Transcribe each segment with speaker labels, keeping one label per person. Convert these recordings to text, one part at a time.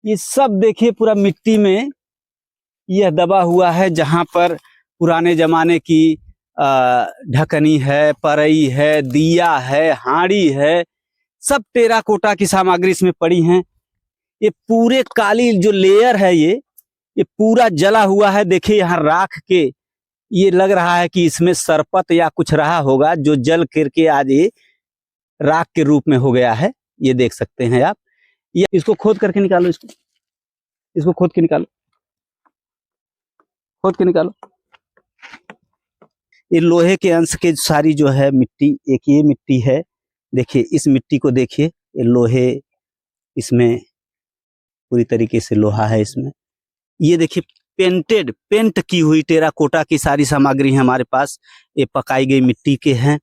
Speaker 1: ये सब देखिए पूरा मिट्टी में यह दबा हुआ है, जहां पर पुराने जमाने की ढकनी है, परई है, दिया है, हांडी है, सब टेराकोटा की सामग्री इसमें पड़ी हैं। ये पूरे काली जो लेयर है ये पूरा जला हुआ है। देखिए यहाँ राख के ये लग रहा है कि इसमें सरपत या कुछ रहा होगा, जो जल करके आज ये राख के रूप में हो गया है। ये देख सकते हैं आप। ये इसको खोद करके निकालो, इसको खोद के निकालो, खोद के निकालो। ये लोहे के अंश के सारी जो है मिट्टी, एक ये मिट्टी है, देखिए इस मिट्टी को देखिए, ये लोहे, इसमें पूरी तरीके से लोहा है इसमें। ये देखिए पेंट की हुई टेराकोटा की सारी सामग्री है हमारे पास। ये पकाई गई मिट्टी के हैं।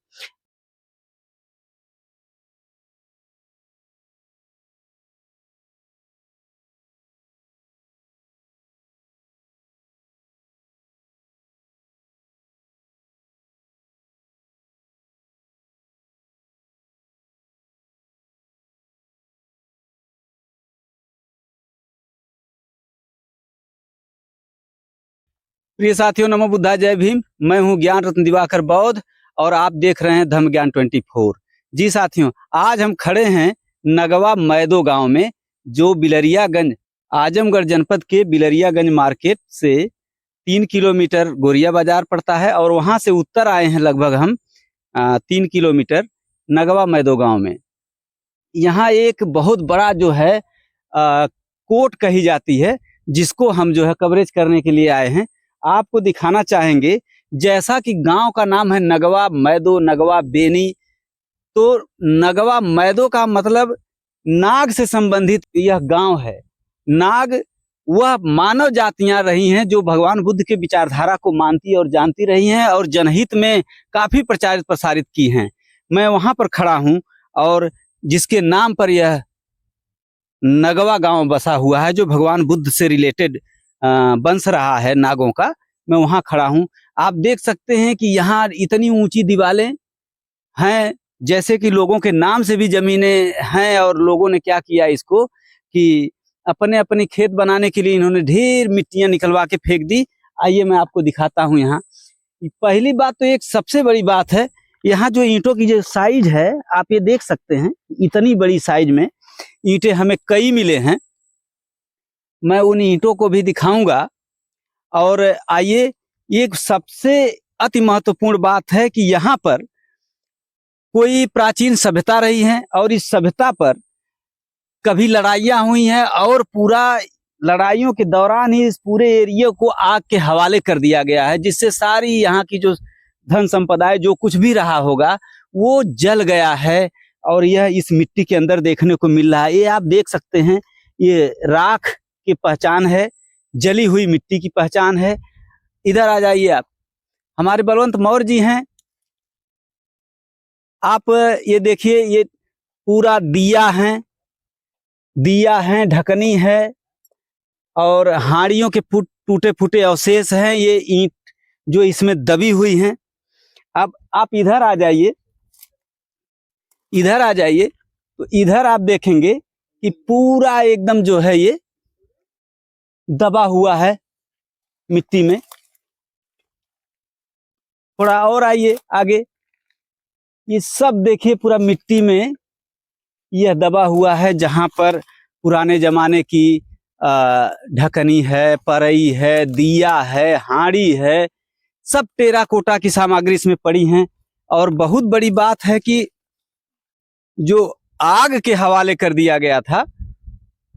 Speaker 1: प्रिय साथियों, नमो बुद्धा, जय भीम। मैं हूं ज्ञान रत्न दिवाकर बौद्ध और आप देख रहे हैं धम्म ज्ञान 24। जी साथियों, आज हम खड़े हैं नगवा मैदो गांव में, जो बिलरियागंज, आजमगढ़ जनपद के बिलरियागंज मार्केट से 3 किलोमीटर गोरिया बाजार पड़ता है, और वहां से उत्तर आए हैं लगभग हम 3 किलोमीटर नगवा मैदो गांव में। यहाँ एक बहुत बड़ा जो है कोट कही जाती है, जिसको हम जो है कवरेज करने के लिए आए हैं। आपको दिखाना चाहेंगे, जैसा कि गांव का नाम है नगवा मैदो, नगवा बेनी, तो नगवा मैदो का मतलब नाग से संबंधित यह गांव है। नाग वह मानव जातियां रही हैं जो भगवान बुद्ध के विचारधारा को मानती और जानती रही हैं, और जनहित में काफी प्रचारित प्रसारित की हैं। मैं वहां पर खड़ा हूं, और जिसके नाम पर यह नगवा गांव बसा हुआ है, जो भगवान बुद्ध से रिलेटेड वंश रहा है नागों का, मैं वहां खड़ा हूं। आप देख सकते हैं कि यहाँ इतनी ऊंची दीवारें हैं, जैसे कि लोगों के नाम से भी जमीनें हैं, और लोगों ने क्या किया इसको कि अपने अपने खेत बनाने के लिए इन्होंने ढेर मिट्टियां निकलवा के फेंक दी। आइए मैं आपको दिखाता हूं। यहाँ पहली बात तो एक सबसे बड़ी बात है, यहाँ जो ईंटों की जो साइज है, आप ये देख सकते हैं, इतनी बड़ी साइज में ईंटें हमें कई मिले हैं। मैं उन ईंटों को भी दिखाऊंगा। और आइए, एक सबसे अति महत्वपूर्ण बात है कि यहाँ पर कोई प्राचीन सभ्यता रही है, और इस सभ्यता पर कभी लड़ाइयाँ हुई हैं, और पूरा लड़ाइयों के दौरान ही इस पूरे एरिया को आग के हवाले कर दिया गया है, जिससे सारी यहाँ की जो धन संपदा, जो कुछ भी रहा होगा, वो जल गया है। और यह इस मिट्टी के अंदर देखने को मिल रहा है। ये आप देख सकते हैं, ये राख की पहचान है, जली हुई मिट्टी की पहचान है। इधर आ जाइए आप, हमारे बलवंत मौर्य जी हैं। आप ये देखिए, ये पूरा दिया है, ढकनी है, और हांडियों के टूटे फूटे अवशेष हैं, ये ईंट जो इसमें दबी हुई हैं। अब आप इधर आ जाइए, तो इधर आप देखेंगे कि पूरा एकदम जो है ये दबा हुआ है मिट्टी में। थोड़ा और आइए आगे, ये सब देखिए पूरा मिट्टी में यह दबा हुआ है, जहां पर पुराने जमाने की ढकनी है, परई है, दिया है, हांडी है, सब टेराकोटा की सामग्री इसमें पड़ी हैं। और बहुत बड़ी बात है कि जो आग के हवाले कर दिया गया था,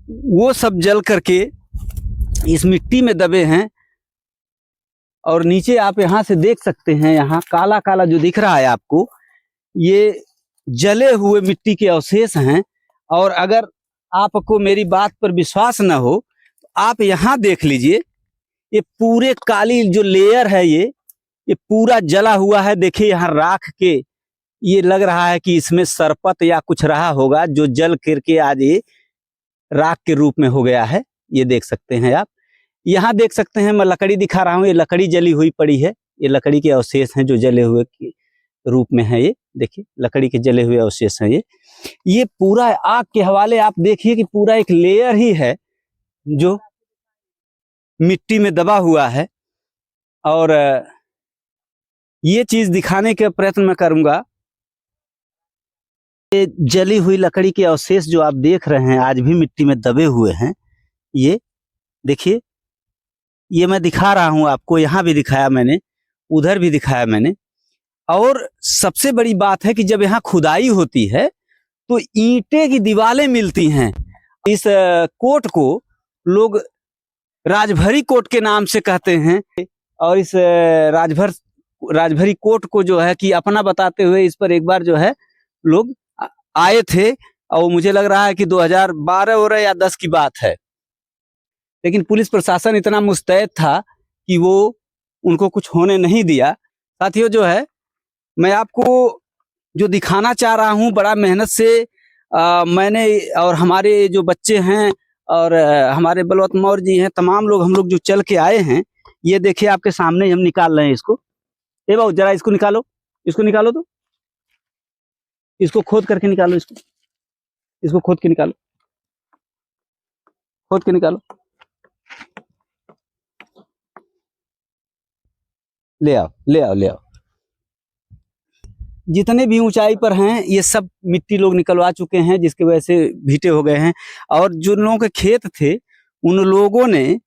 Speaker 1: वो सब जल करके इस मिट्टी में दबे हैं। और नीचे आप यहाँ से देख सकते हैं, यहाँ काला काला जो दिख रहा है आपको, ये जले हुए मिट्टी के अवशेष हैं। और अगर आपको मेरी बात पर विश्वास न हो, तो आप यहाँ देख लीजिए, ये पूरे काली जो लेयर है ये पूरा जला हुआ है। देखिए यहाँ राख के ये लग रहा है कि इसमें सरपत या कुछ रहा होगा, जो जल करके आज ये राख के रूप में हो गया है। ये देख सकते हैं आप। यहाँ देख सकते हैं, मैं लकड़ी दिखा रहा हूँ, ये लकड़ी जली हुई पड़ी है। ये लकड़ी के अवशेष हैं जो जले हुए के रूप में है। ये देखिए लकड़ी के जले हुए अवशेष हैं। ये पूरा आग के हवाले आप देखिए कि पूरा एक लेयर ही है जो मिट्टी में दबा हुआ है। और ये चीज दिखाने का प्रयत्न मैं करूंगा। ये जली हुई लकड़ी के अवशेष जो आप देख रहे हैं आज भी मिट्टी में दबे हुए हैं। ये देखिए, ये मैं दिखा रहा हूं आपको, यहाँ भी दिखाया मैंने, उधर भी दिखाया मैंने। और सबसे बड़ी बात है कि जब यहाँ खुदाई होती है तो ईंटें की दीवारें मिलती हैं। इस कोट को लोग राजभरी कोट के नाम से कहते हैं। और इस राजभरी कोट को जो है कि अपना बताते हुए इस पर एक बार जो है लोग आए थे। और मुझे लग रहा है कि 2012 हो रहा है या 10 की बात है। लेकिन पुलिस प्रशासन इतना मुस्तैद था कि वो उनको कुछ होने नहीं दिया। साथियों, जो है मैं आपको जो दिखाना चाह रहा हूँ, बड़ा मेहनत से मैंने और हमारे जो बच्चे हैं और हमारे बलवंत मौर्य जी हैं, तमाम लोग हम लोग जो चल के आए हैं। ये देखिए आपके सामने हम निकाल रहे हैं इसको। ए बाबू जरा इसको निकालो, इसको निकालो, तो इसको खोद करके निकालो, इसको खोद के निकालो, खोद के निकालो, ले आओ, ले आओ, ले आओ। जितने भी ऊंचाई पर हैं ये सब मिट्टी लोग निकलवा चुके हैं, जिसकी वजह से भीटे हो गए हैं। और जो लोगों के खेत थे उन लोगों ने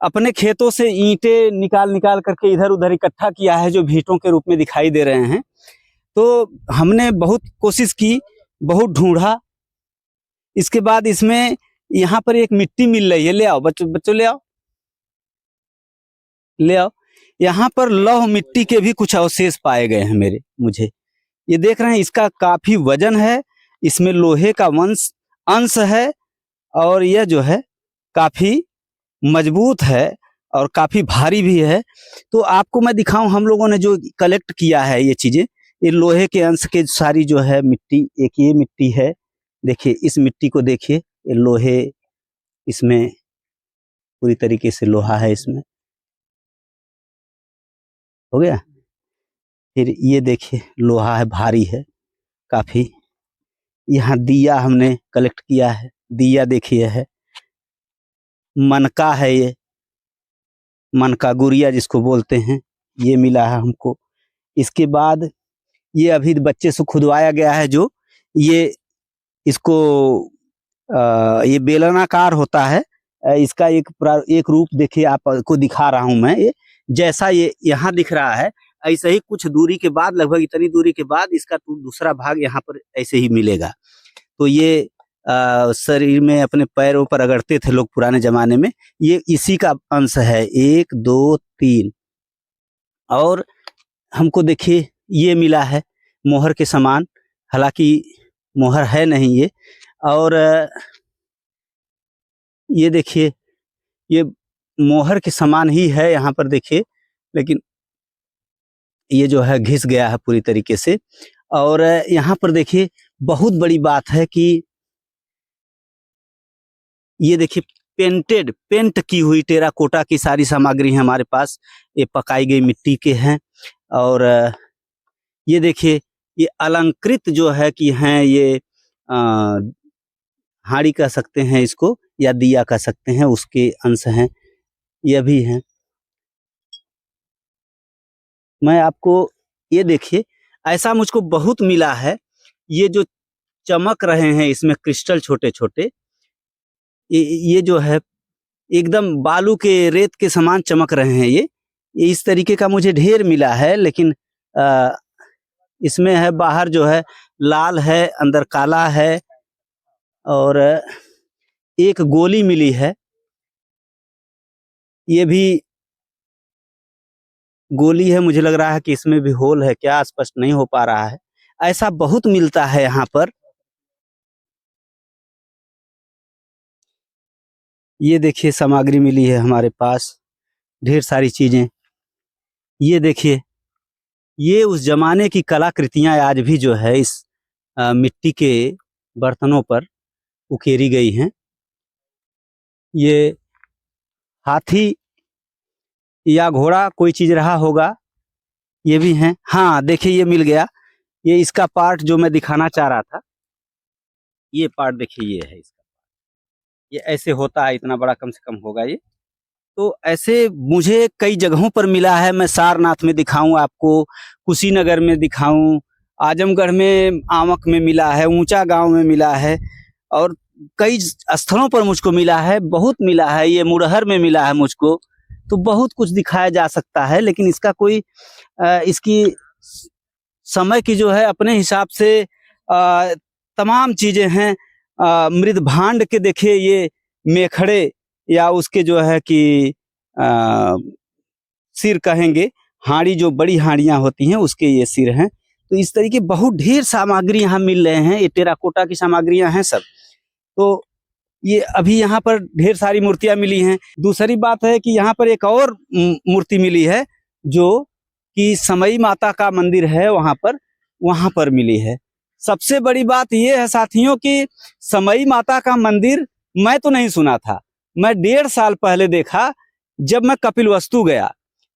Speaker 1: अपने खेतों से ईंटें निकाल निकाल करके इधर उधर इकट्ठा किया है, जो भीटों के रूप में दिखाई दे रहे हैं। तो हमने बहुत कोशिश की, बहुत ढूंढा। इसके बाद इसमें यहाँ पर एक मिट्टी मिल रही है, ले आओ बच्चों, बच्चों ले आओ, ले आओ। यहाँ पर लौह मिट्टी के भी कुछ अवशेष पाए गए हैं मुझे। ये देख रहे हैं, इसका काफी वजन है, इसमें लोहे का अंश है। और यह जो है काफी मजबूत है और काफी भारी भी है। तो आपको मैं दिखाऊं, हम लोगों ने जो कलेक्ट किया है ये चीजें, ये लोहे के अंश के सारी जो है मिट्टी, एक ये मिट्टी है, देखिए इस मिट्टी को देखिए, ये लोहे, इसमें पूरी तरीके से लोहा है, इसमें हो गया। फिर ये देखिए लोहा है, भारी है काफी। यहाँ दिया हमने कलेक्ट किया है, दिया देखिए है, मनका है, ये मनका गुड़िया जिसको बोलते हैं, ये मिला है हमको। इसके बाद ये अभी बच्चे से खुदवाया गया है, जो ये इसको ये बेलनाकार होता है। इसका एक रूप देखिए, आपको दिखा रहा हूं मैं। ये जैसा ये यहाँ दिख रहा है, ऐसे ही कुछ दूरी के बाद, लगभग इतनी दूरी के बाद इसका दूसरा भाग यहाँ पर ऐसे ही मिलेगा। तो ये शरीर में अपने पैरों पर रगड़ते थे लोग पुराने जमाने में, ये इसी का अंश है। 1 2 3। और हमको देखिए ये मिला है मोहर के समान, हालांकि मोहर है नहीं ये। और ये देखिए, ये मोहर के समान ही है यहाँ पर देखिए, लेकिन ये जो है घिस गया है पूरी तरीके से। और यहाँ पर देखिए बहुत बड़ी बात है कि ये देखिए पेंट की हुई टेराकोटा की सारी सामग्री है हमारे पास। ये पकाई गई मिट्टी के हैं। और ये देखिए, ये अलंकृत जो है कि हैं, ये हाड़ी कह सकते हैं इसको, या दिया कह सकते हैं, उसके अंश हैं, ये भी हैं। मैं आपको ये देखिए, ऐसा मुझको बहुत मिला है। ये जो चमक रहे हैं इसमें क्रिस्टल छोटे छोटे, ये जो है एकदम बालू के रेत के समान चमक रहे हैं। ये इस तरीके का मुझे ढेर मिला है। लेकिन इसमें है, बाहर जो है लाल है, अंदर काला है। और एक गोली मिली है, ये भी गोली है। मुझे लग रहा है कि इसमें भी होल है, क्या स्पष्ट नहीं हो पा रहा है। ऐसा बहुत मिलता है यहाँ पर। ये देखिए सामग्री मिली है हमारे पास, ढेर सारी चीजें। ये देखिए, ये उस जमाने की कलाकृतियां आज भी जो है इस मिट्टी के बर्तनों पर उकेरी गई हैं। ये हाथी या घोड़ा कोई चीज रहा होगा, ये भी हैं। हाँ देखिए, ये मिल गया। ये इसका पार्ट जो मैं दिखाना चाह रहा था, ये पार्ट देखिए, ये है इसका, ये ऐसे होता है, इतना बड़ा कम से कम होगा ये। तो ऐसे मुझे कई जगहों पर मिला है। मैं सारनाथ में दिखाऊं आपको, कुशीनगर में दिखाऊं, आजमगढ़ में, आमक में मिला है, ऊंचा गांव में मिला है, और कई स्थलों पर मुझको मिला है, बहुत मिला है। ये मुरहर में मिला है मुझको। तो बहुत कुछ दिखाया जा सकता है, लेकिन इसका कोई इसकी समय की जो है अपने हिसाब से तमाम चीजें हैं। मृद भांड के देखिए ये मेखड़े, या उसके जो है कि अ, सिर कहेंगे, हाड़ी जो बड़ी हाड़ियां होती हैं उसके ये सिर हैं। तो इस तरीके बहुत ढेर सामग्री यहाँ मिल रहे हैं। ये टेराकोटा की सामग्रियां हैं सब। तो ये अभी यहाँ पर ढेर सारी मूर्तियां मिली हैं। दूसरी बात है कि यहाँ पर एक और मूर्ति मिली है, जो कि समई माता का मंदिर है, वहां पर मिली है। सबसे बड़ी बात ये है साथियों कि समई माता का मंदिर मैं तो नहीं सुना था। मैं 1.5 साल पहले देखा, जब मैं कपिलवस्तु गया।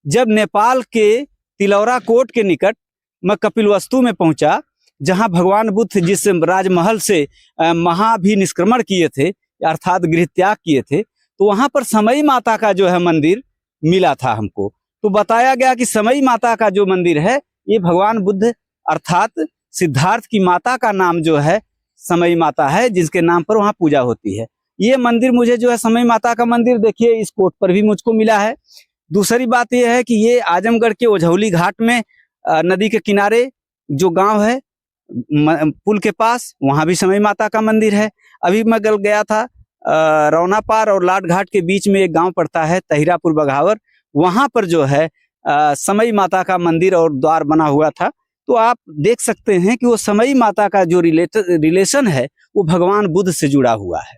Speaker 1: जब नेपाल के तिलौरा कोट के निकट मैं कपिलवस्तु में पहुंचा, जहां भगवान बुद्ध जिस राजमहल से महाभिनिष्क्रमण किए थे, अर्थात गृह त्याग किए थे, तो वहां पर समई माता का जो है मंदिर मिला था हमको। तो बताया गया कि समई माता का जो मंदिर है, ये भगवान बुद्ध अर्थात सिद्धार्थ की माता का नाम जो है समई माता है, जिसके नाम पर वहां पूजा होती है। ये मंदिर मुझे जो है समई माता का मंदिर देखिए इस कोट पर भी मुझको मिला है। दूसरी बात यह है कि ये आजमगढ़ के ओझौली घाट में नदी के किनारे जो गांव है, पुल के पास, वहां भी समई माता का मंदिर है। अभी मैं कल गया था, रौना पार और लाट घाट के बीच में एक गांव पड़ता है तहिरापुर बघावर, वहां पर जो है समई माता का मंदिर और द्वार बना हुआ था। तो आप देख सकते हैं कि वो समई माता का जो रिलेशन है वो भगवान बुद्ध से जुड़ा हुआ है।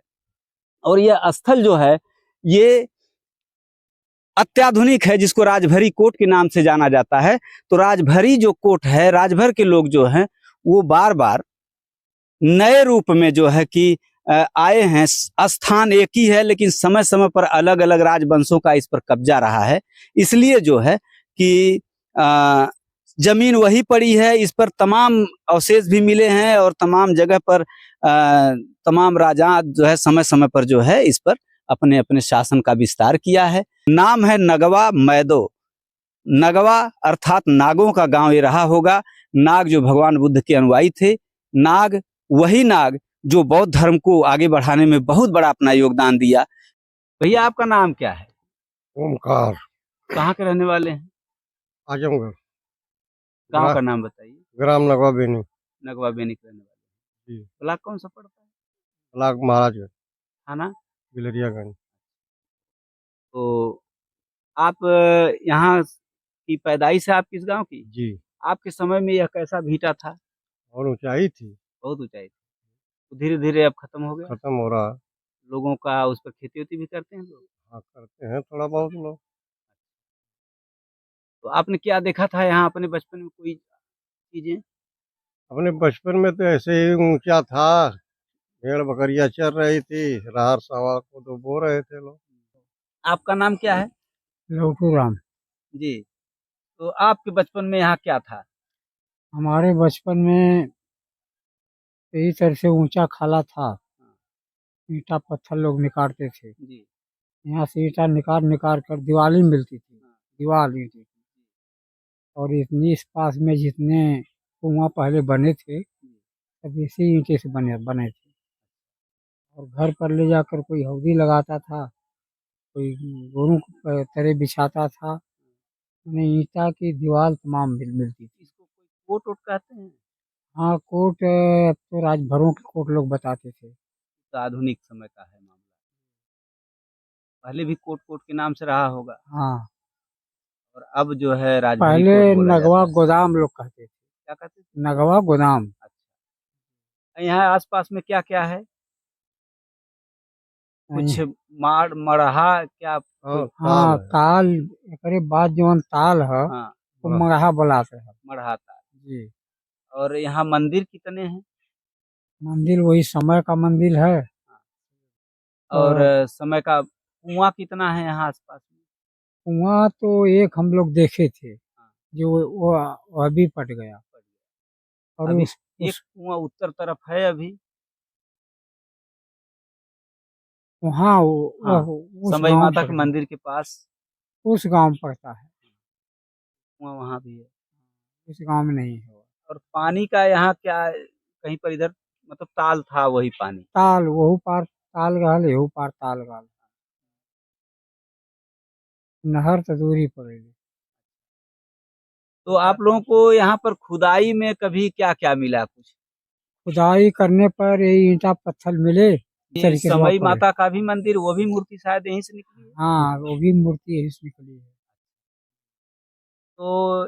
Speaker 1: और यह स्थल जो है ये अत्याधुनिक है, जिसको राजभरी कोट के नाम से जाना जाता है। तो राजभरी जो कोट है, राजभर के लोग जो हैं वो बार बार नए रूप में जो है कि आए हैं। स्थान एक ही है, लेकिन समय समय पर अलग अलग राजवंशों का इस पर कब्जा रहा है। इसलिए जो है कि जमीन वही पड़ी है, इस पर तमाम अवशेष भी मिले हैं, और तमाम जगह पर तमाम राजा जो है समय समय पर जो है इस पर अपने अपने शासन का विस्तार किया है। नाम है नगवा मैदो। नगवा अर्थात नागों का गांव ये रहा होगा। नाग जो भगवान बुद्ध के अनुयायी थे, नाग वही नाग जो बौद्ध धर्म को आगे बढ़ाने में बहुत बड़ा अपना योगदान दिया। भैया आपका नाम क्या है?
Speaker 2: ओमकार।
Speaker 1: कहाँ के रहने वाले हैं?
Speaker 2: आजमगढ़।
Speaker 1: गांव का नाम बताइए।
Speaker 2: ग्राम नगवा बेनी।
Speaker 1: नगवा बेनी के रहने वाले।
Speaker 2: जी।
Speaker 1: ब्लॉक कौन सा पड़ता है?
Speaker 2: ब्लॉक महाराजगंज।
Speaker 1: थाना?
Speaker 2: बिलरियागंज।
Speaker 1: तो आप यहाँ की पैदाइश है, आप किस गांव की?
Speaker 2: जी।
Speaker 1: आपके समय में यह कैसा भीटा था?
Speaker 2: और ऊंचाई थी।
Speaker 1: बहुत ऊंचाई थी। तो धीरे धीरे अब खत्म हो गया।
Speaker 2: खत्म हो रहा।
Speaker 1: लोगों का उस पर खेती वेती भी करते हैं लोग?
Speaker 2: हाँ, करते हैं थोड़ा बहुत लोग।
Speaker 1: तो आपने क्या देखा था यहाँ अपने बचपन में, कोई चीजें?
Speaker 2: अपने बचपन में तो ऐसे ही ऊंचा था, भेड़ बकरियां चर रही थी, राहर सावा को तो बो रहे थे लोग।
Speaker 1: आपका नाम क्या है?
Speaker 3: लौटू राम।
Speaker 1: जी। तो आपके बचपन में यहाँ क्या था?
Speaker 3: हमारे बचपन में इस तरह से ऊंचा खाला था, ईंटा पत्थर लोग निकालते थे।
Speaker 1: जी।
Speaker 3: यहाँ से ईंटा निकाल निकाल कर दिवाली मिलती थी, दीवार ईंटे की। और इतनी इस पास में जितने कुआं पहले बने थे, सब इसी ईंटे से बने बने थे। और घर पर ले जाकर कोई हौदी लगाता था, कोई गोरू तरह बिछाता था। उन्हें ईंटा की दीवार तमाम मिलती थी।
Speaker 1: इसको कोई कोट वोट कहते हैं?
Speaker 3: हाँ, कोट अब तो राजभरों के कोट लोग बताते थे।
Speaker 1: तो आधुनिक समय का है मामला। पहले भी कोट कोट के नाम से रहा होगा,
Speaker 3: हाँ,
Speaker 1: और अब जो है राजभरी
Speaker 3: पहले
Speaker 1: कोट बोला
Speaker 3: नगवा
Speaker 1: जाता है।
Speaker 3: गोदाम लोग कहते थे।
Speaker 1: क्या कहते थे?
Speaker 3: नगवा गोदाम।
Speaker 1: अच्छा। यहाँ आसपास में क्या क्या है? कुछ
Speaker 3: नहीं।
Speaker 1: मड़हा क्या?
Speaker 2: हाँ,
Speaker 3: हाँ,
Speaker 2: ताल है।
Speaker 3: ताल एकरे बाद जवन ताल है
Speaker 1: हाँ,
Speaker 3: वो मगहा बुलाते हैं।
Speaker 1: मड़हा था।
Speaker 3: जी।
Speaker 1: और यहाँ मंदिर कितने हैं?
Speaker 3: मंदिर वही समय का मंदिर है।
Speaker 1: और
Speaker 3: और
Speaker 1: समय का कुआं कितना है यहाँ आसपास में?
Speaker 3: कुआं तो एक हम लोग देखे थे,
Speaker 1: हाँ,
Speaker 3: जो वो अभी पट गया। और
Speaker 1: अभी एक
Speaker 3: उस
Speaker 1: कुआं उत्तर तरफ है अभी।
Speaker 3: वहाँ
Speaker 1: हाँ,
Speaker 3: उस
Speaker 1: संबई
Speaker 3: गांव
Speaker 1: माता के
Speaker 3: पर
Speaker 1: मंदिर के पास
Speaker 3: उस गांव पड़ता है,
Speaker 1: कुआं वहाँ भी है।
Speaker 3: इस गांव में नहीं है।
Speaker 1: और पानी का यहाँ क्या कहीं पर इधर मतलब ताल था वही पानी।
Speaker 3: ताल वहू पार ताल गल, एहू पार ताल गल, नहर तो दूरी पड़ेगी।
Speaker 1: तो आप लोगों को यहाँ पर खुदाई में कभी क्या क्या मिला कुछ?
Speaker 3: खुदाई करने पर ये ईंटा पत्थर मिले, इस
Speaker 1: ये
Speaker 3: तरीके से
Speaker 1: समई
Speaker 3: वहाँ पड़े।
Speaker 1: माता का भी मंदिर, वो भी मूर्ति शायद यहीं से निकली है।
Speaker 3: हाँ, वो भी मूर्ति यही से निकली है।
Speaker 1: तो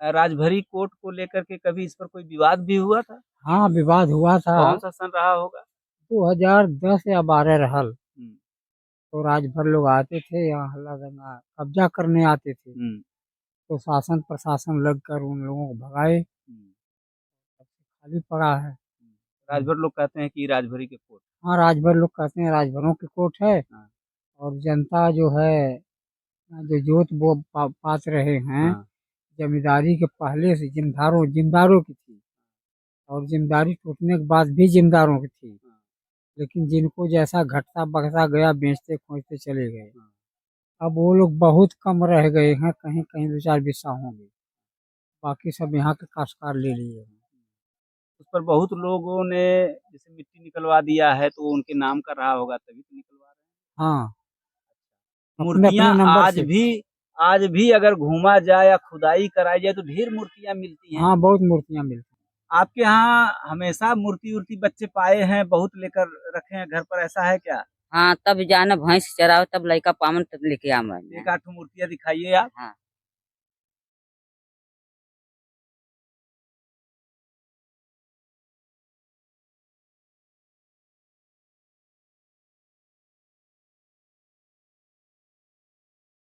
Speaker 1: राजभरी कोट को लेकर के कभी इस पर कोई विवाद भी हुआ था?
Speaker 3: हाँ, विवाद हुआ था।
Speaker 1: कौन सा सन रहा होगा?
Speaker 3: 2010 या 12 रहल।
Speaker 1: हम्म,
Speaker 3: तो राजभर लोग आते थे यहाँ, हल्ला दंगा कब्जा करने आते थे।
Speaker 1: हम्म,
Speaker 3: तो शासन प्रशासन लगकर उन लोगों को भगाए,
Speaker 1: हम्म।
Speaker 3: खाली पड़ा है।
Speaker 1: राजभर लोग कहते हैं कि राजभरी के कोट।
Speaker 3: हाँ, राजभर लोग कहते हैं राजभरों की कोट है।
Speaker 1: हाँ,
Speaker 3: और जनता जो है, जो जोत वो पात रहे हैं,
Speaker 1: हाँ,
Speaker 3: जमींदारी के पहले से जिम्मेदारों की थी। और जिम्मेदारी टूटने के बाद भी जिम्मेदारों की थी।
Speaker 1: हाँ,
Speaker 3: लेकिन जिनको जैसा घटता बढ़ता गया, बेचते खोजते चले गए।
Speaker 1: हाँ।
Speaker 3: अब वो लोग बहुत कम रह गए हैं, कहीं कहीं 2-4 बिस्सा होंगे, बाकी सब यहाँ के काश्तकार ले लिए हैं।
Speaker 1: उस पर बहुत लोगों ने जैसे मिट्टी निकलवा दिया है, तो उनके नाम का रहा होगा तभी तो निकलवा रहे
Speaker 3: हाँ,
Speaker 1: हैं।
Speaker 3: अपने
Speaker 1: मूर्तियां
Speaker 3: अपने नंबर से।
Speaker 1: आज भी अगर घूमा जाए या खुदाई कराई जाए तो ढेर मूर्तियां मिलती हैं।
Speaker 3: हाँ, बहुत मूर्तियाँ मिलती
Speaker 1: आपके यहाँ हमेशा मूर्ति उर्ति बच्चे पाए हैं, बहुत लेकर रखे हैं घर पर, ऐसा है क्या?
Speaker 4: हाँ, तब जाना भैंस चराओ, तब लड़का पावन तब लेके आम।
Speaker 1: एक आठ मूर्तियां दिखाइए आप।
Speaker 4: हाँ,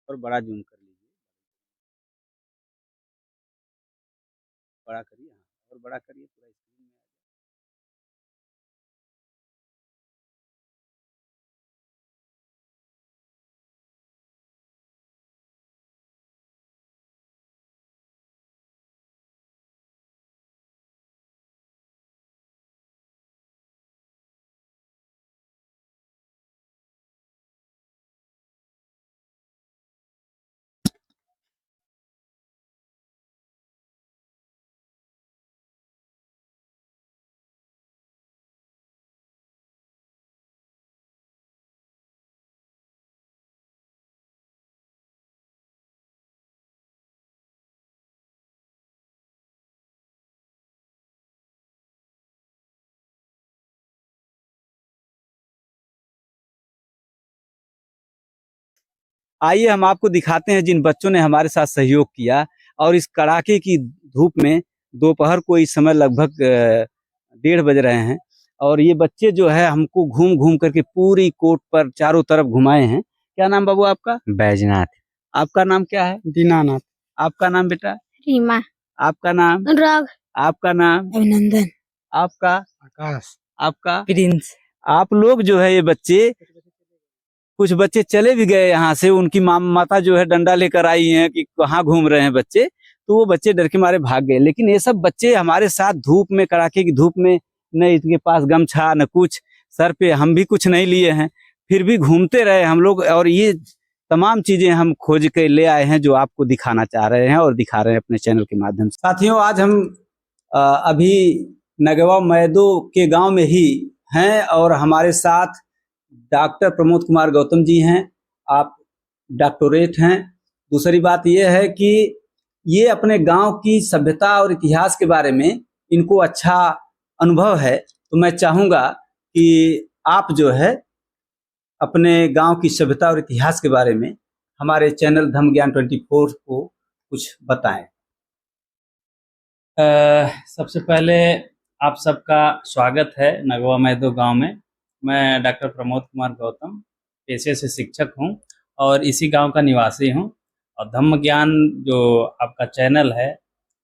Speaker 1: और बड़ा जूम कर लीजिए, बड़ा करिए, हाँ, और बड़ा करिए पूरा स्क्रीन में। आइए हम आपको दिखाते हैं जिन बच्चों ने हमारे साथ सहयोग किया, और इस कड़ाके की धूप में दोपहर को इस समय लगभग 1:30 बज रहे हैं, और ये बच्चे जो है हमको घूम घूम करके पूरी कोर्ट पर चारों तरफ घुमाए हैं। क्या नाम बाबू आपका?
Speaker 4: बैजनाथ।
Speaker 1: आपका नाम क्या है?
Speaker 3: दीनानाथ।
Speaker 1: आपका नाम बेटा?
Speaker 5: रीमा,
Speaker 1: आपका नाम?
Speaker 5: अनुराग,
Speaker 1: आपका नाम?
Speaker 5: अभिनंदन,
Speaker 1: आपका?
Speaker 3: आकाश।
Speaker 1: आपका?
Speaker 4: प्रिंस।
Speaker 1: आप लोग जो है ये बच्चे, कुछ बच्चे चले भी गए यहाँ से, उनकी माता जो है डंडा लेकर आई हैं कि कहाँ घूम रहे हैं बच्चे, तो वो बच्चे डर के मारे भाग गए। लेकिन ये सब बच्चे हमारे साथ धूप में, कड़ाके की धूप में, न इनके पास गमछा न कुछ, सर पे हम भी कुछ नहीं लिए हैं, फिर भी घूमते रहे हम लोग, और ये तमाम चीजें हम खोज के ले आए हैं जो आपको दिखाना चाह रहे हैं और दिखा रहे हैं अपने चैनल के माध्यम से। साथियों, आज हम अभी नगवा मैदो के गांव में ही हैं, और हमारे साथ डॉक्टर प्रमोद कुमार गौतम जी हैं। आप डॉक्टरेट हैं। दूसरी बात यह है कि ये अपने गांव की सभ्यता और इतिहास के बारे में इनको अच्छा अनुभव है, तो मैं चाहूँगा कि आप जो है अपने गांव की सभ्यता और इतिहास के बारे में हमारे चैनल धम्म ज्ञान 24 को कुछ बताएं।
Speaker 6: सबसे पहले आप सबका स्वागत है नगवा मैदो गांव में। मैं डॉक्टर प्रमोद कुमार गौतम पेशे से शिक्षक हूं और इसी गांव का निवासी हूं। और धम्म ज्ञान जो आपका चैनल है,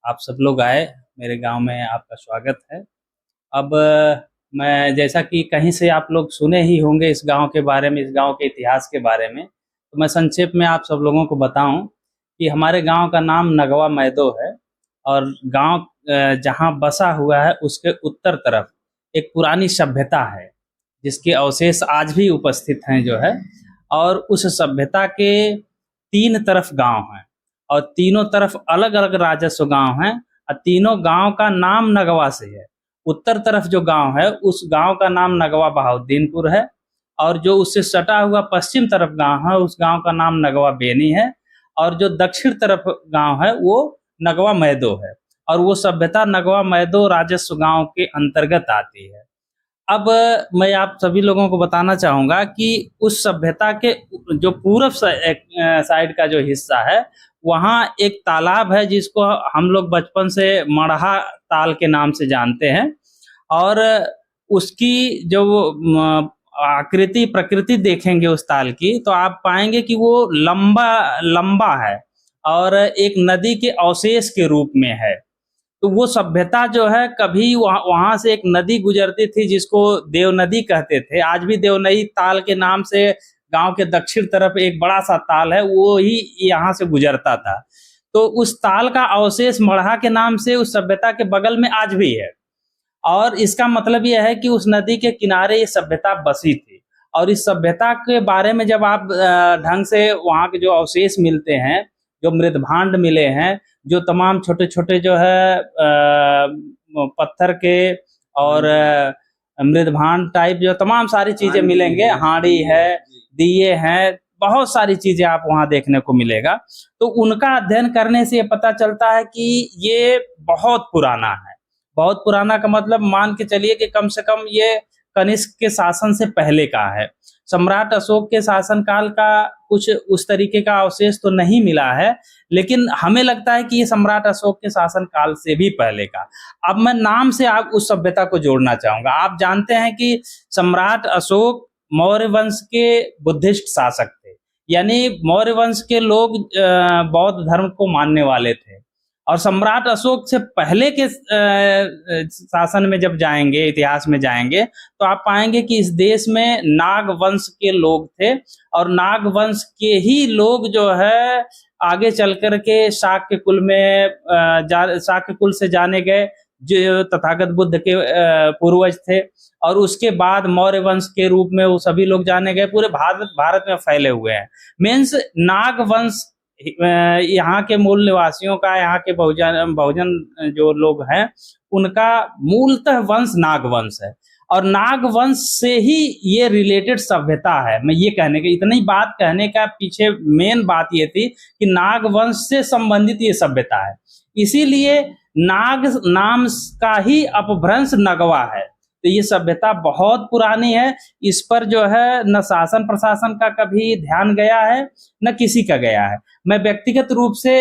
Speaker 6: आप सब लोग आए मेरे गांव में, आपका स्वागत है। अब मैं, जैसा कि कहीं से आप लोग सुने ही होंगे इस गांव के बारे में, इस गांव के इतिहास के बारे में, तो मैं संक्षेप में आप सब लोगों को बताऊं कि हमारे गांव का नाम नगवा मैदो है, और गांव जहां बसा हुआ है उसके उत्तर तरफ एक पुरानी सभ्यता है जिसके अवशेष आज भी उपस्थित हैं जो है। और उस सभ्यता के 3 तरफ गांव हैं और तीनों तरफ अलग अलग राजस्व गांव हैं और तीनों गांव का नाम नगवा से है। उत्तर तरफ जो गांव है उस गांव का नाम नगवा बहाउद्दीनपुर है और जो उससे सटा हुआ पश्चिम तरफ गांव है उस गांव का नाम नगवा बेनी है और जो दक्षिण तरफ गांव है वो नगवा मैदो है और वो सभ्यता नगवा मैदो राजस्व गांव के अंतर्गत आती है। अब मैं आप सभी लोगों को बताना चाहूंगा कि उस सभ्यता के जो पूर्व साइड का जो हिस्सा है वहाँ एक तालाब है जिसको हम लोग बचपन से मड़हा ताल के नाम से जानते हैं और उसकी जो आकृति प्रकृति देखेंगे उस ताल की तो आप पाएंगे कि वो लंबा लंबा है और एक नदी के अवशेष के रूप में है। तो वो सभ्यता जो है कभी वहां से एक नदी गुजरती थी जिसको देव नदी कहते थे। आज भी देवनई ताल के नाम से गांव के दक्षिण तरफ एक बड़ा सा ताल है वो ही यहाँ से गुजरता था। तो उस ताल का अवशेष मड़हा के नाम से उस सभ्यता के बगल में आज भी है और इसका मतलब यह है कि उस नदी के किनारे ये सभ्यता बसी थी। और इस सभ्यता के बारे में जब आप ढंग से वहाँ के जो अवशेष मिलते हैं, जो मृदभांड मिले हैं, जो तमाम छोटे छोटे जो है पत्थर के और मृदभांड टाइप जो तमाम सारी चीजें मिलेंगे, हांडी है, दिए हैं, बहुत सारी चीजें आप वहां देखने को मिलेगा। तो उनका अध्ययन करने से ये पता चलता है कि ये बहुत पुराना है। बहुत पुराना का मतलब मान के चलिए कि कम से कम ये कनिष्क के शासन से पहले का है। सम्राट अशोक के शासनकाल का कुछ उस तरीके का अवशेष तो नहीं मिला है, लेकिन हमें लगता है कि ये सम्राट अशोक के शासनकाल से भी पहले का। अब मैं नाम से आप उस सभ्यता को जोड़ना चाहूंगा। आप जानते हैं कि सम्राट अशोक मौर्य वंश के बुद्धिस्ट शासक थे, यानी मौर्य वंश के लोग बौद्ध धर्म को मानने वाले थे। और सम्राट अशोक से पहले के शासन में जब जाएंगे, इतिहास में जाएंगे, तो आप पाएंगे कि इस देश में नाग वंश के लोग थे और नाग वंश के ही लोग जो है आगे चल कर के शाक्य कुल में शाक्य कुल से जाने गए जो तथागत बुद्ध के पूर्वज थे और उसके बाद मौर्य वंश के रूप में वो सभी लोग जाने गए, पूरे भारत में फैले हुए हैं। मीन्स नाग वंश यहाँ के मूल निवासियों का, यहाँ के बहुजन जो लोग हैं उनका मूलतः वंश नाग वंश है और नाग वंश से ही ये रिलेटेड सभ्यता है। मैं ये कहने के इतनी बात कहने का पीछे मेन बात ये थी कि नाग वंश से संबंधित ये सभ्यता है, इसीलिए नाग नाम का ही अपभ्रंश नगवा है। तो ये सभ्यता बहुत पुरानी है, इस पर जो है न शासन प्रशासन का कभी ध्यान गया है न किसी का गया है। मैं व्यक्तिगत रूप से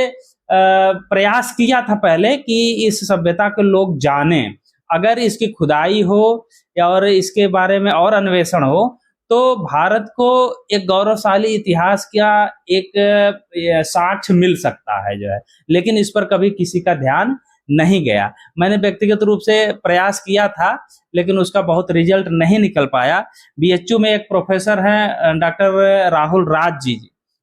Speaker 6: प्रयास किया था पहले कि इस सभ्यता को लोग जाने, अगर इसकी खुदाई हो या और इसके बारे में और अन्वेषण हो तो भारत को एक गौरवशाली इतिहास का एक साक्ष्य मिल सकता है जो है, लेकिन इस पर कभी किसी का ध्यान नहीं गया। मैंने व्यक्तिगत रूप से प्रयास किया था लेकिन उसका बहुत रिजल्ट नहीं निकल पाया। बीएचयू में एक प्रोफेसर हैं डॉक्टर राहुल राज जी,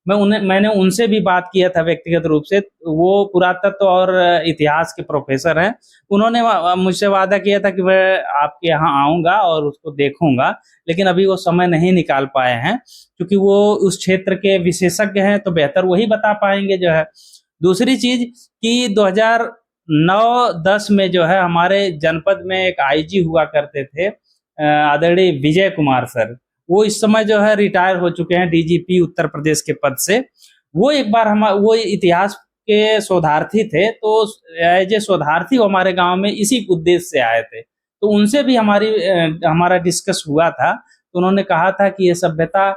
Speaker 6: मैंने उनसे भी बात किया था व्यक्तिगत रूप से। वो पुरातत्व और इतिहास के प्रोफेसर हैं। उन्होंने मुझसे वादा किया था कि मैं आपके यहाँ आऊँगा और उसको देखूंगा, लेकिन अभी वो समय नहीं निकाल पाए हैं क्योंकि वो उस क्षेत्र के विशेषज्ञ हैं, तो बेहतर वही बता पाएंगे जो है। दूसरी चीज कि 2009-10 में जो है हमारे जनपद में एक आईजी हुआ करते थे आदरणीय विजय कुमार सर, वो इस समय जो है रिटायर हो चुके हैं डीजीपी उत्तर प्रदेश के पद से। वो एक बार वो इतिहास के शोधार्थी थे, तो एज ए शोधार्थी वो हमारे गांव में इसी उद्देश्य से आए थे। तो उनसे भी हमारा डिस्कस हुआ था, तो उन्होंने कहा था कि ये सभ्यता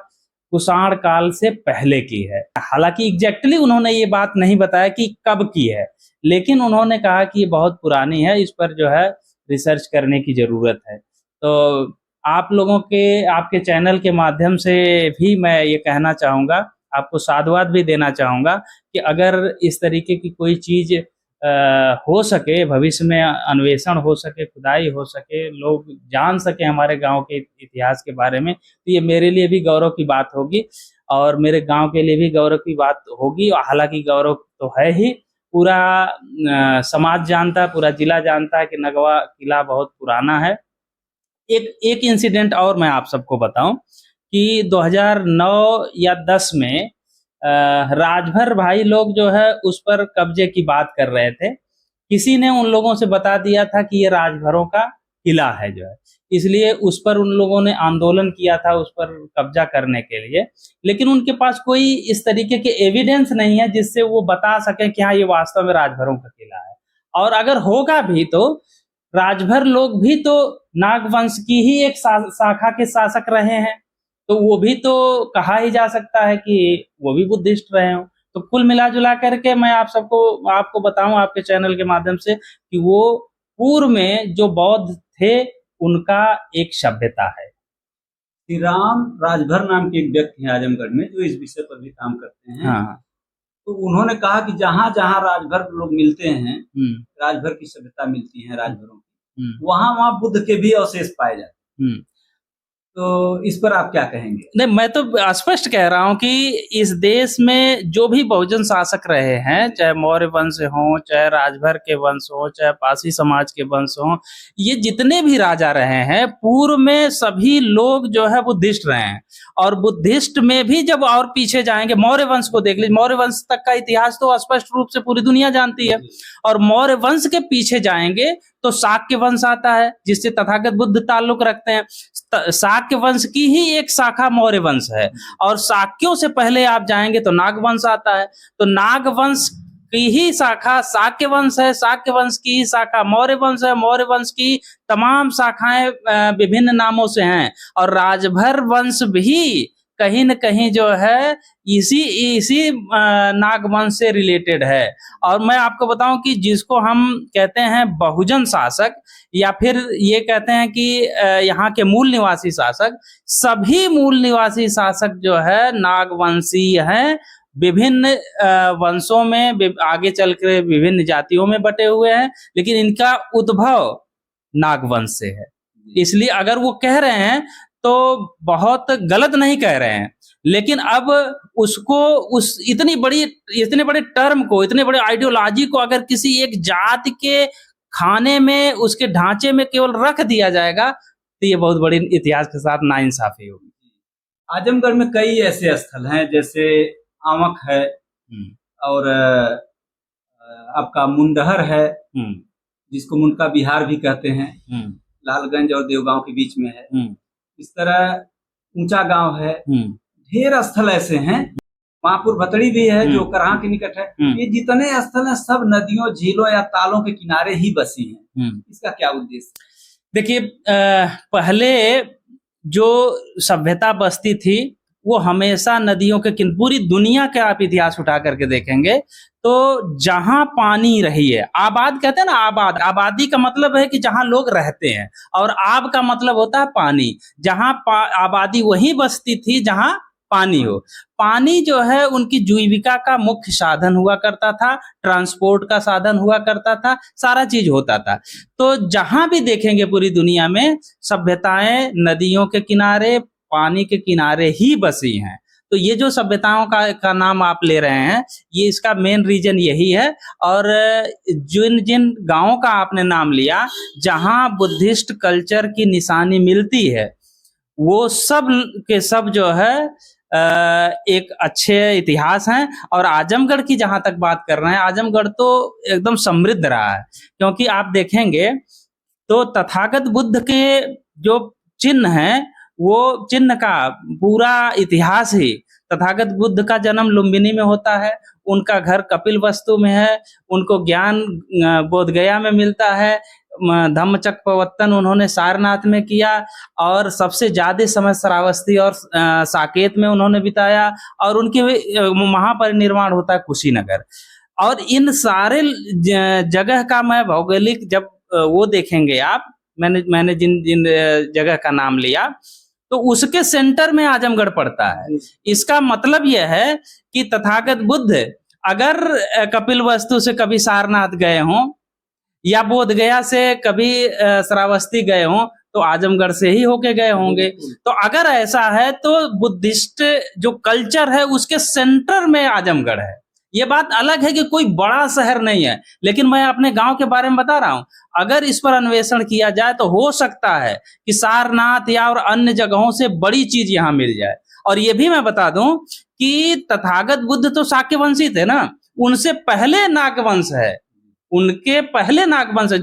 Speaker 6: कुषाण काल से पहले की है। हालांकि एग्जैक्टली उन्होंने ये बात नहीं बताया कि कब की है, लेकिन उन्होंने कहा कि ये बहुत पुरानी है, इस पर जो है रिसर्च करने की जरूरत है। तो आप लोगों के, आपके चैनल के माध्यम से भी मैं ये कहना चाहूँगा, आपको साधुवाद भी देना चाहूँगा कि अगर इस तरीके की कोई चीज़ हो सके, भविष्य में अन्वेषण हो सके, खुदाई हो सके, लोग जान सके हमारे गांव के इतिहास के बारे में, तो ये मेरे लिए भी गौरव की बात होगी और मेरे गांव के लिए भी गौरव की बात होगी। हालांकि गौरव तो है ही, पूरा समाज जानता है, पूरा जिला जानता है कि नगवा किला बहुत पुराना है एक इंसिडेंट और मैं आप सबको बताऊं कि 2009 या 10 में राजभर भाई लोग जो है उस पर कब्जे की बात कर रहे थे। किसी ने उन लोगों से बता दिया था कि ये राजभरों का किला है जो है, इसलिए उस पर उन लोगों ने आंदोलन किया था उस पर कब्जा करने के लिए। लेकिन उनके पास कोई इस तरीके के एविडेंस नहीं है जिससे वो बता सकें कि हाँ ये वास्तव में राजभरों का किला है। और अगर होगा भी तो राजभर लोग भी तो नागवंश की ही एक शाखा के शासक रहे हैं, तो वो भी तो कहा ही जा सकता है कि वो भी बुद्धिस्ट रहे हो। तो कुल मिला जुला करके मैं आपको बताऊं आपके चैनल के माध्यम से कि वो पूर्व में जो बौद्ध थे उनका एक सभ्यता है।
Speaker 1: श्री राम राजभर नाम के एक व्यक्ति हैं आजमगढ़ में जो इस विषय पर भी काम करते हैं।
Speaker 6: हाँ।
Speaker 1: तो उन्होंने कहा कि जहां जहां राजभर लोग मिलते हैं, राजभर की सभ्यता मिलती है राजभरों की, वहां बुद्ध के भी अवशेष पाए जाते हैं। तो इस पर आप क्या कहेंगे?
Speaker 6: नहीं, मैं तो स्पष्ट कह रहा हूं कि इस देश में जो भी बहुजन शासक रहे हैं, चाहे मौर्य वंश हो, चाहे राजभर के वंश हो, चाहे पासी समाज के वंश हो, ये जितने भी राजा रहे हैं पूर्व में सभी लोग जो है बुद्धिस्ट रहे हैं। और बुद्धिस्ट में भी जब और पीछे जाएंगे, मौर्य वंश को देख लीजिए, मौर्य वंश तक का इतिहास तो स्पष्ट रूप से पूरी दुनिया जानती है। और मौर्य वंश के पीछे जाएंगे तो शाक्य वंश आता है जिससे तथागत बुद्ध ताल्लुक रखते हैं। शाक्य वंश की ही एक शाखा मौर्य वंश है। और शाक्यों से पहले आप जाएंगे तो नागवंश आता है, तो नागवंश की ही शाखा शाक्य वंश है, शाक्य वंश की ही शाखा मौर्य वंश है, मौर्य वंश की तमाम शाखाएं विभिन्न नामों से हैं। और राजभर वंश भी कहीं न कहीं जो है इसी नागवंश से रिलेटेड है। और मैं आपको बताऊं कि जिसको हम कहते हैं बहुजन शासक या फिर ये कहते हैं कि यहाँ के मूल निवासी शासक, सभी मूल निवासी शासक जो है नागवंशीय हैं। विभिन्न वंशों में आगे चल कर विभिन्न जातियों में बटे हुए हैं, लेकिन इनका उद्भव नागवंश से है। इसलिए अगर वो कह रहे हैं तो बहुत गलत नहीं कह रहे हैं, लेकिन अब उसको इतने बड़े टर्म को, इतने बड़े आइडियोलॉजी को अगर किसी एक जाति के खाने में, उसके ढांचे में केवल रख दिया जाएगा तो ये बहुत बड़ी इतिहास के साथ नाइंसाफी होगी।
Speaker 1: आजमगढ़ में कई ऐसे स्थल हैं जैसे आमक है और आपका मुंडहर है जिसको मुंडका बिहार भी कहते हैं, लालगंज और देवगांव के बीच में है। इस तरह ऊंचा गांव है, ढेर स्थल ऐसे हैं। महापुर भतड़ी भी है जो करहा के निकट है। ये जितने स्थल हैं सब नदियों, झीलों या तालों के किनारे ही बसी हैं। इसका क्या उद्देश्य?
Speaker 6: देखिए, पहले जो सभ्यता बसती थी वो हमेशा नदियों के किनारे, पूरी दुनिया का आप इतिहास उठा करके देखेंगे तो जहां पानी रही है, आबाद कहते हैं ना, आबादी का मतलब है कि जहां लोग रहते हैं, और आब का मतलब होता है पानी। जहां आबादी वहीं बसती थी जहां पानी हो। पानी जो है उनकी जीविका का मुख्य साधन हुआ करता था, ट्रांसपोर्ट का साधन हुआ करता था, सारा चीज होता था। तो जहां भी देखेंगे पूरी दुनिया में सभ्यताएं नदियों के किनारे, पानी के किनारे ही बसी हैं। तो ये जो सभ्यताओं का नाम आप ले रहे हैं, ये इसका मेन रीजन यही है। और जिन गांवों का आपने नाम लिया जहां बुद्धिस्ट कल्चर की निशानी मिलती है, वो सब के सब जो है एक अच्छे इतिहास हैं। और आजमगढ़ की जहां तक बात कर रहे हैं, आजमगढ़ तो एकदम समृद्ध रहा है, क्योंकि आप देखेंगे तो तथागत बुद्ध के जो चिन्ह हैं, वो चिन्ह का पूरा इतिहास ही, तथागत बुद्ध का जन्म लुम्बिनी में होता है, उनका घर कपिल वस्तु में है, उनको ज्ञान बोधगया में मिलता है, धम्मचक्र प्रवर्तन उन्होंने सारनाथ में किया, और सबसे ज्यादा समय श्रावस्ती और साकेत में उन्होंने बिताया, और उनके महापरिनिर्वाण होता है कुशीनगर। और इन सारे जगह का मैं भौगोलिक जब वो देखेंगे आप, मैंने जिन जगह का नाम लिया, तो उसके सेंटर में आजमगढ़ पड़ता है। इसका मतलब यह है कि तथागत बुद्ध अगर कपिल वस्तु से कभी सारनाथ गए हों या बोधगया से कभी श्रावस्ती गए हों, तो आजमगढ़ से ही होके गए होंगे। तो अगर ऐसा है तो बुद्धिस्ट जो कल्चर है उसके सेंटर में आजमगढ़ है, ये बात अलग है कि कोई बड़ा शहर नहीं है, लेकिन मैं अपने गांव के बारे में बता रहा हूं। अगर इस पर अन्वेषण किया जाए तो हो सकता है कि सारनाथ या और अन्य जगहों से बड़ी चीज यहाँ मिल जाए। और ये भी मैं बता दूं कि तथागत बुद्ध तो शाक्य वंशी थे ना, उनसे पहले नागवंश है, उनके पहले नागवंश है।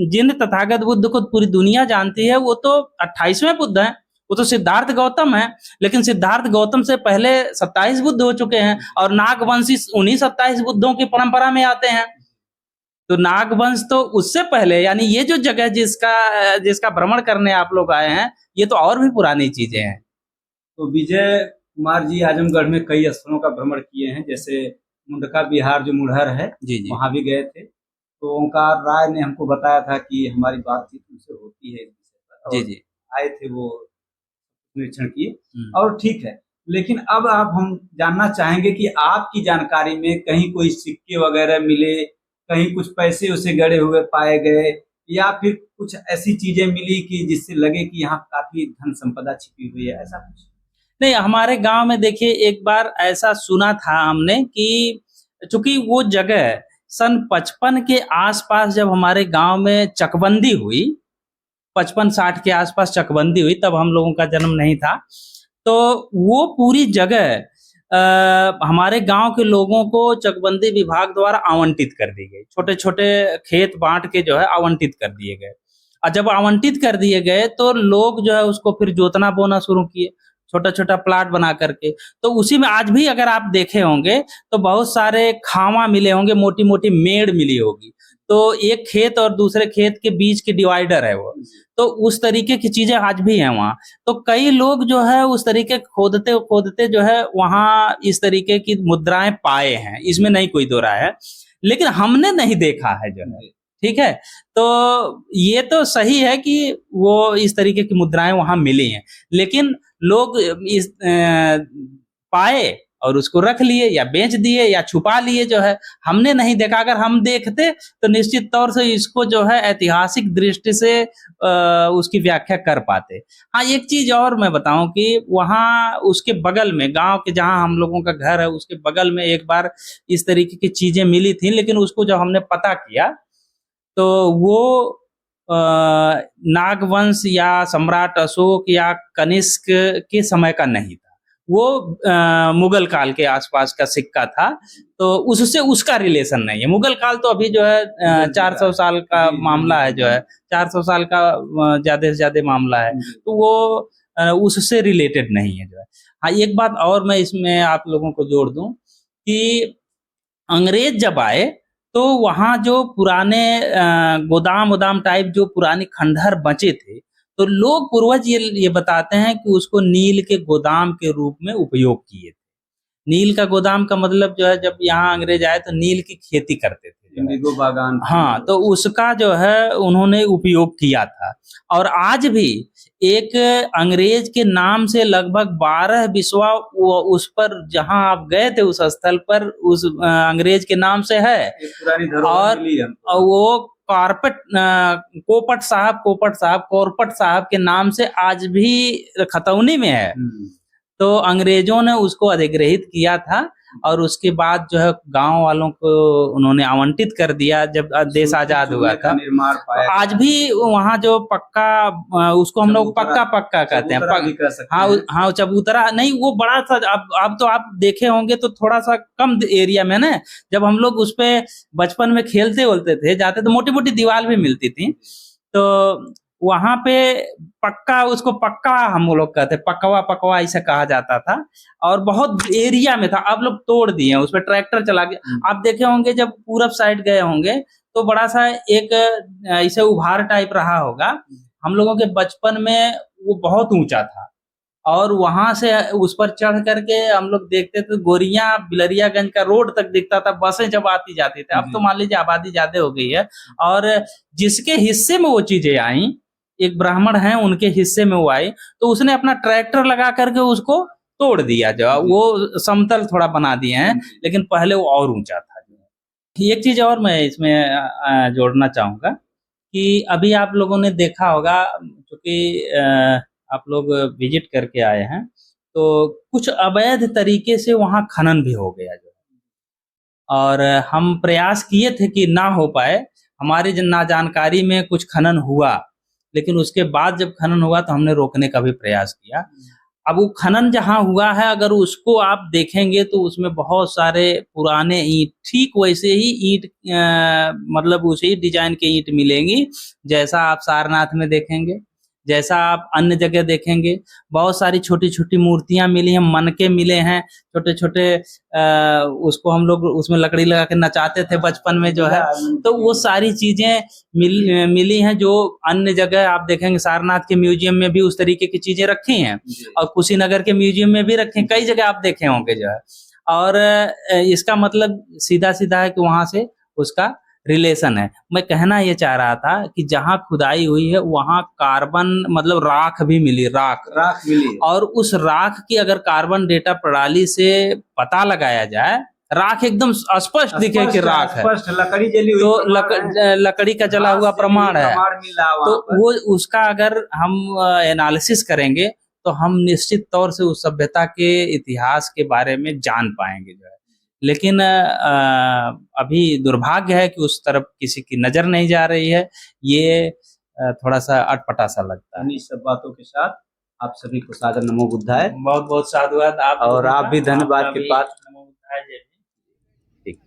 Speaker 6: जिन तथागत बुद्ध को पूरी दुनिया जानती है वो तो 28वें बुद्ध हैं, वो तो सिद्धार्थ गौतम है। लेकिन सिद्धार्थ गौतम से पहले 27 बुद्ध हो चुके हैं, और नागवंशी उन्हीं 27 बुद्धों की परंपरा में आते हैं। तो नागवंश तो उससे पहले, यानी ये जो जगह जिसका भ्रमण करने आप लोग आए हैं, ये तो और भी पुरानी चीजें हैं।
Speaker 1: तो विजय कुमार जी आजमगढ़ में कई स्थलों का भ्रमण किए हैं, जैसे मुंडका बिहार जो मुढ़र है,
Speaker 6: जी जी
Speaker 1: वहां भी गए थे। तो ओंकार राय ने हमको बताया था कि हमारी बातचीत उनसे होती है इस विषय पर,
Speaker 6: जी
Speaker 1: और
Speaker 6: जी
Speaker 1: आए थे, वो निरीक्षण किए और ठीक है। लेकिन अब आप हम जानना चाहेंगे कि आपकी जानकारी में कहीं कोई सिक्के वगैरह मिले, कहीं कुछ पैसे उसे गड़े हुए पाए गए, या फिर कुछ ऐसी चीजें मिली कि जिससे लगे कि यहाँ काफी धन संपदा छिपी हुई है, ऐसा कुछ?
Speaker 6: नहीं, हमारे गांव में देखिए एक बार ऐसा सुना था हमने कि चूंकि वो जगह सन 55 के आसपास जब हमारे गांव में चकबंदी हुई, 55-60 के आसपास चकबंदी हुई, तब हम लोगों का जन्म नहीं था। तो वो पूरी जगह हमारे गांव के लोगों को चकबंदी विभाग द्वारा आवंटित कर दी गई। छोटे छोटे खेत बांट के जो है आवंटित कर दिए गए। और जब आवंटित कर दिए गए तो लोग जो है उसको फिर जोतना बोना शुरू किए, छोटा छोटा प्लाट बना करके। तो उसी में आज भी अगर आप देखे होंगे तो बहुत सारे खावा मिले होंगे, मोटी मोटी मेड़ मिली होगी। तो एक खेत और दूसरे खेत के बीच की डिवाइडर है वो। तो उस तरीके की चीजें आज भी हैं वहाँ। तो कई लोग जो है उस तरीके खोदते खोदते जो है वहाँ इस तरीके की मुद्राएं पाए हैं, इसमें नहीं कोई दो राय है, लेकिन हमने नहीं देखा है जो है। ठीक है, तो ये तो सही है कि वो इस तरीके की मुद्राएं वहां मिली हैं, लेकिन लोग इस पाए और उसको रख लिए या बेच दिए या छुपा लिए जो है, हमने नहीं देखा। अगर हम देखते तो निश्चित तौर से इसको जो है ऐतिहासिक दृष्टि से उसकी व्याख्या कर पाते। हाँ, एक चीज और मैं बताऊं कि वहाँ उसके बगल में, गांव के जहां हम लोगों का घर है उसके बगल में एक बार इस तरीके की चीजें मिली थी, लेकिन उसको जब हमने पता किया तो वो नागवंश या सम्राट अशोक या कनिष्क के समय का नहीं था, वो मुगल काल के आसपास का सिक्का था। तो उससे उसका रिलेशन नहीं है। मुगल काल तो अभी जो है 400 साल का मामला है, जो है 400 साल का ज्यादा से ज्यादा मामला है, तो वो उससे रिलेटेड नहीं है जो है। हाँ, एक बात और मैं इसमें आप लोगों को जोड़ दूं कि अंग्रेज जब आए तो वहाँ जो पुराने गोदाम वोदाम टाइप जो पुरानी खंडहर बचे थे, तो लोग पूर्वज ये बताते हैं कि उसको नील के गोदाम के रूप में उपयोग किए थे। नील का गोदाम का मतलब जो है, जब यहाँ अंग्रेज आए तो नील की खेती करते थे,
Speaker 1: इंडिगो बागान।
Speaker 6: हाँ, तो उसका जो है उन्होंने उपयोग किया था। और आज भी एक अंग्रेज के नाम से लगभग 12 बिस्वा उस पर, जहां आप गए थे उस स्थल पर, उस अंग्रेज के नाम से है।
Speaker 1: पुरानी धरोहर मिली है।
Speaker 6: और वो कोपट साहब के नाम से आज भी खतौनी में है। तो अंग्रेजों ने उसको अधिग्रहित किया था और उसके बाद जो है गांव वालों को उन्होंने आवंटित कर दिया जब देश आजाद हुआ था। आज भी वहाँ जो पक्का, उसको हम लोग पक्का कहते हैं। हाँ, चबूतरा नहीं, वो बड़ा सा, अब तो आप देखे होंगे तो थोड़ा सा कम एरिया में ना, जब हम लोग उस पे बचपन में खेलते वोलते थे, जाते तो मोटी मोटी दीवार भी मिलती थी। तो वहां पे पक्का, उसको पक्का हम लोग कहते, पकवा ऐसा कहा जाता था, और बहुत एरिया में था। अब लोग तोड़ दिए, उस पर ट्रैक्टर चला गया। आप देखे होंगे जब पूरब साइड गए होंगे तो बड़ा सा एक ऐसे उभार टाइप रहा होगा। हम लोगों के बचपन में वो बहुत ऊंचा था, और वहां से उस पर चढ़ करके हम लोग देखते थे, गोरिया बिलरियागंज का रोड तक दिखता था, बसें जब आती जाती थी। अब तो मान लीजिए आबादी ज्यादा हो गई है, और जिसके हिस्से में वो चीजें आई, एक ब्राह्मण हैं, उनके हिस्से में वो आई, तो उसने अपना ट्रैक्टर लगा करके उसको तोड़ दिया, जो वो समतल थोड़ा बना दिए हैं, लेकिन पहले वो और ऊंचा था। एक चीज और मैं इसमें जोड़ना चाहूंगा कि अभी आप लोगों ने देखा होगा, क्योंकि आप लोग विजिट करके आए हैं, तो कुछ अवैध तरीके से वहां खनन भी हो गया। जो और हम प्रयास किए थे कि ना हो पाए, हमारी ना जानकारी में कुछ खनन हुआ, लेकिन उसके बाद जब खनन हुआ तो हमने रोकने का भी प्रयास किया। अब वो खनन जहाँ हुआ है, अगर उसको आप देखेंगे तो उसमें बहुत सारे पुराने ईंट, ठीक वैसे ही ईंट, मतलब उसी डिजाइन के ईंट मिलेंगी जैसा आप सारनाथ में देखेंगे, जैसा आप अन्य जगह देखेंगे। बहुत सारी छोटी छोटी मूर्तियां मिली हैं, मनके मिले हैं छोटे छोटे, उसको हम लोग उसमें लकड़ी लगा के नचाते थे बचपन में जो है। तो वो सारी चीजें मिली हैं जो अन्य जगह आप देखेंगे। सारनाथ के म्यूजियम में भी उस तरीके की चीजें रखी हैं और कुशीनगर के म्यूजियम में भी रखे, कई जगह आप देखे होंगे जो है। और इसका मतलब सीधा सीधा है कि वहां से उसका रिलेशन है। मैं कहना ये चाह रहा था कि जहाँ खुदाई हुई है वहां कार्बन, मतलब राख भी मिली, राख
Speaker 1: मिली।
Speaker 6: और उस राख की अगर कार्बन डेटा प्रणाली से पता लगाया जाए, राख एकदम स्पष्ट दिखे कि राख है,
Speaker 1: लकड़ी जली हुई
Speaker 6: तो लकड़ी का जला हुआ प्रमाण है। तो वो उसका अगर हम एनालिसिस करेंगे तो हम निश्चित तौर से उस सभ्यता के इतिहास के बारे में जान पाएंगे जो है। लेकिन अभी दुर्भाग्य है कि उस तरफ किसी की नजर नहीं जा रही है। ये थोड़ा सा अटपटा सा लगता है।
Speaker 1: इन्हीं सब बातों के साथ आप सभी को सादर नमो बुद्धाय।
Speaker 6: बहुत बहुत साधुवाद आप
Speaker 1: और आप भी धन्यवाद के पात्र।
Speaker 6: नमो बुद्धाय जय।
Speaker 1: ठीक।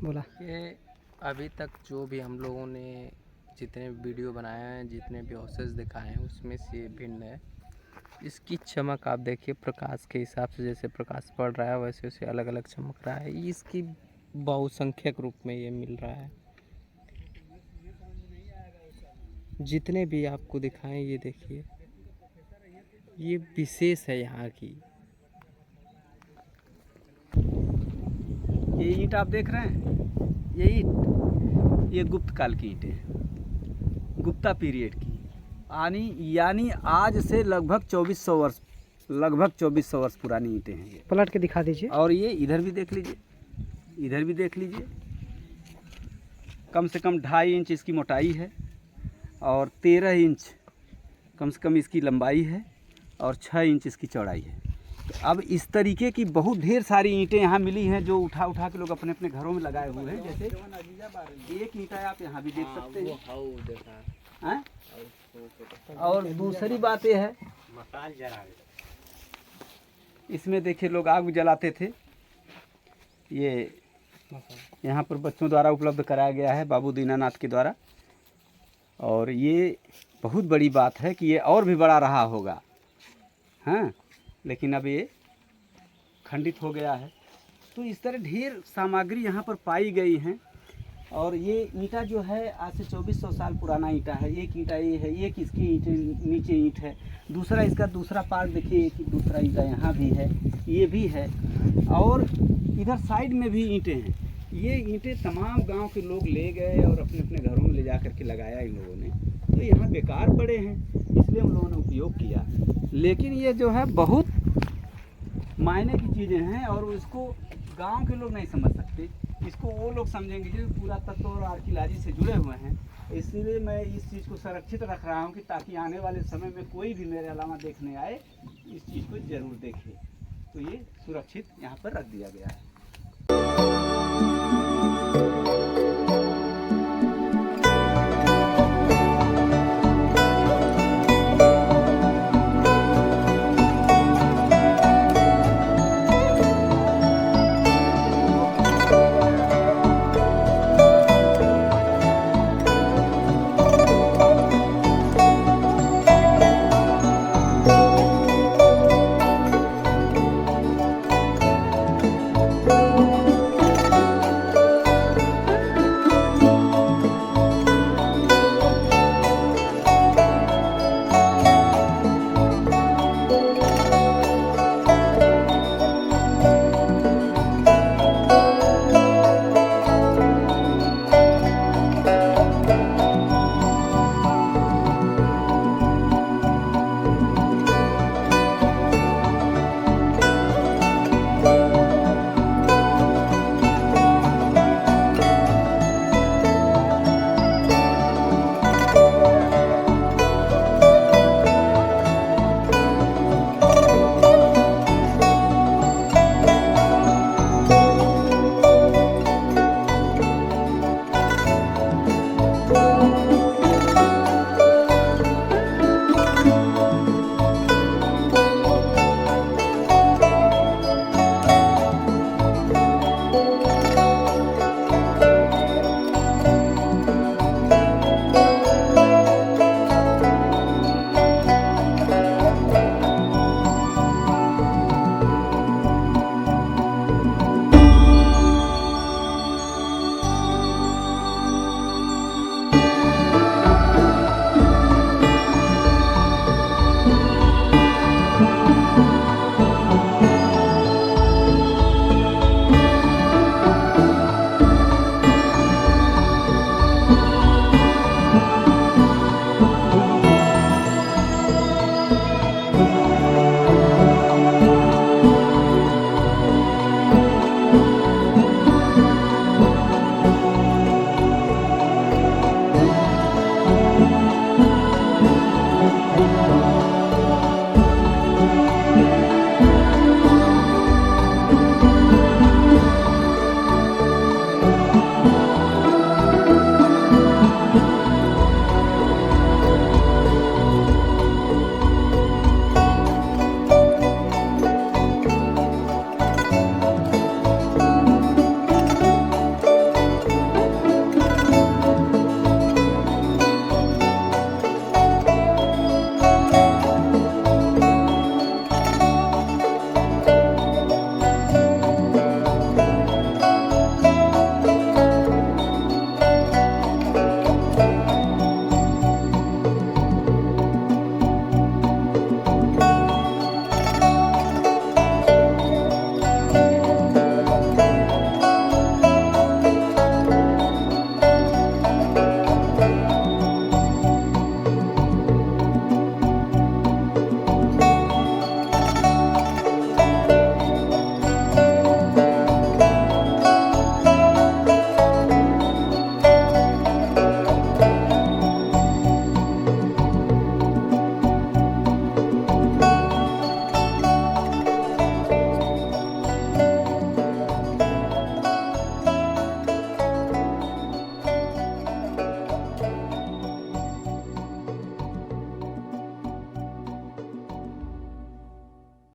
Speaker 3: बोला
Speaker 5: कि अभी तक जो भी हम लोगों ने जितने वीडियो बनाए हैं, जितने भी हॉसेस दिखाए हैं, उसमें से ये भिन्न है। इसकी चमक आप देखिए, प्रकाश के हिसाब से जैसे प्रकाश पड़ रहा है वैसे वैसे अलग अलग चमक रहा है। इसकी बहुसंख्यक रूप में ये मिल रहा है। जितने भी आपको दिखाएं ये देखिए, ये विशेष है यहाँ की।
Speaker 1: ये ईंट आप देख रहे हैं, ये ईंट, ये गुप्त काल की ईंटें हैं, गुप्ता पीरियड की। यानी आज से लगभग 2400 वर्ष, लगभग 2400 वर्ष पुरानी ईंटें हैं ये।
Speaker 3: पलट के दिखा दीजिए।
Speaker 1: और ये इधर भी देख लीजिए, इधर भी देख लीजिए। कम से कम 2.5 इंच इसकी मोटाई है और 13 इंच कम से कम इसकी लंबाई है और 6 इंच इसकी चौड़ाई है। अब इस तरीके की बहुत ढेर सारी ईंटें यहाँ मिली हैं जो उठा उठा के लोग अपने अपने घरों में लगाए हुए हैं। जैसे एक ईंटा आप यहाँ भी देख सकते हैं। और दूसरी बात यह है, इसमें देखिए लोग आग जलाते थे। ये यहाँ पर बच्चों द्वारा उपलब्ध कराया गया है बाबू दीनानाथ के द्वारा। और ये बहुत बड़ी बात है कि ये और भी बड़ा रहा होगा, हाँ, लेकिन अब ये खंडित हो गया है। तो इस तरह ढेर सामग्री यहाँ पर पाई गई हैं। और ये ईंटा जो है आज से 2400 साल पुराना ईंटा है। एक ईंटा ये है, एक इसकी ईंट नीचे ईंट है, दूसरा इसका दूसरा पार्ट देखिए कि दूसरा ईंटा यहाँ भी है, ये भी है, और इधर साइड में भी ईंटें हैं। ये ईंटें तमाम गांव के लोग ले गए और अपने अपने घरों में ले जा कर के लगाया इन लोगों ने। तो यहाँ बेकार पड़े हैं, इसलिए हम लोगों ने उपयोग किया। लेकिन ये जो है बहुत मायने की चीज़ें हैं और इसको गांव के लोग नहीं समझ सकते। इसको वो लोग समझेंगे जो पूरा तत्व और आर्कियोलॉजी से जुड़े हुए हैं। इसलिए मैं इस चीज़ को संरक्षित रख रहा हूँ कि ताकि आने वाले समय में कोई भी मेरे अलावा देखने आए इस चीज़ को ज़रूर देखे। तो ये सुरक्षित यहाँ पर रख दिया गया है।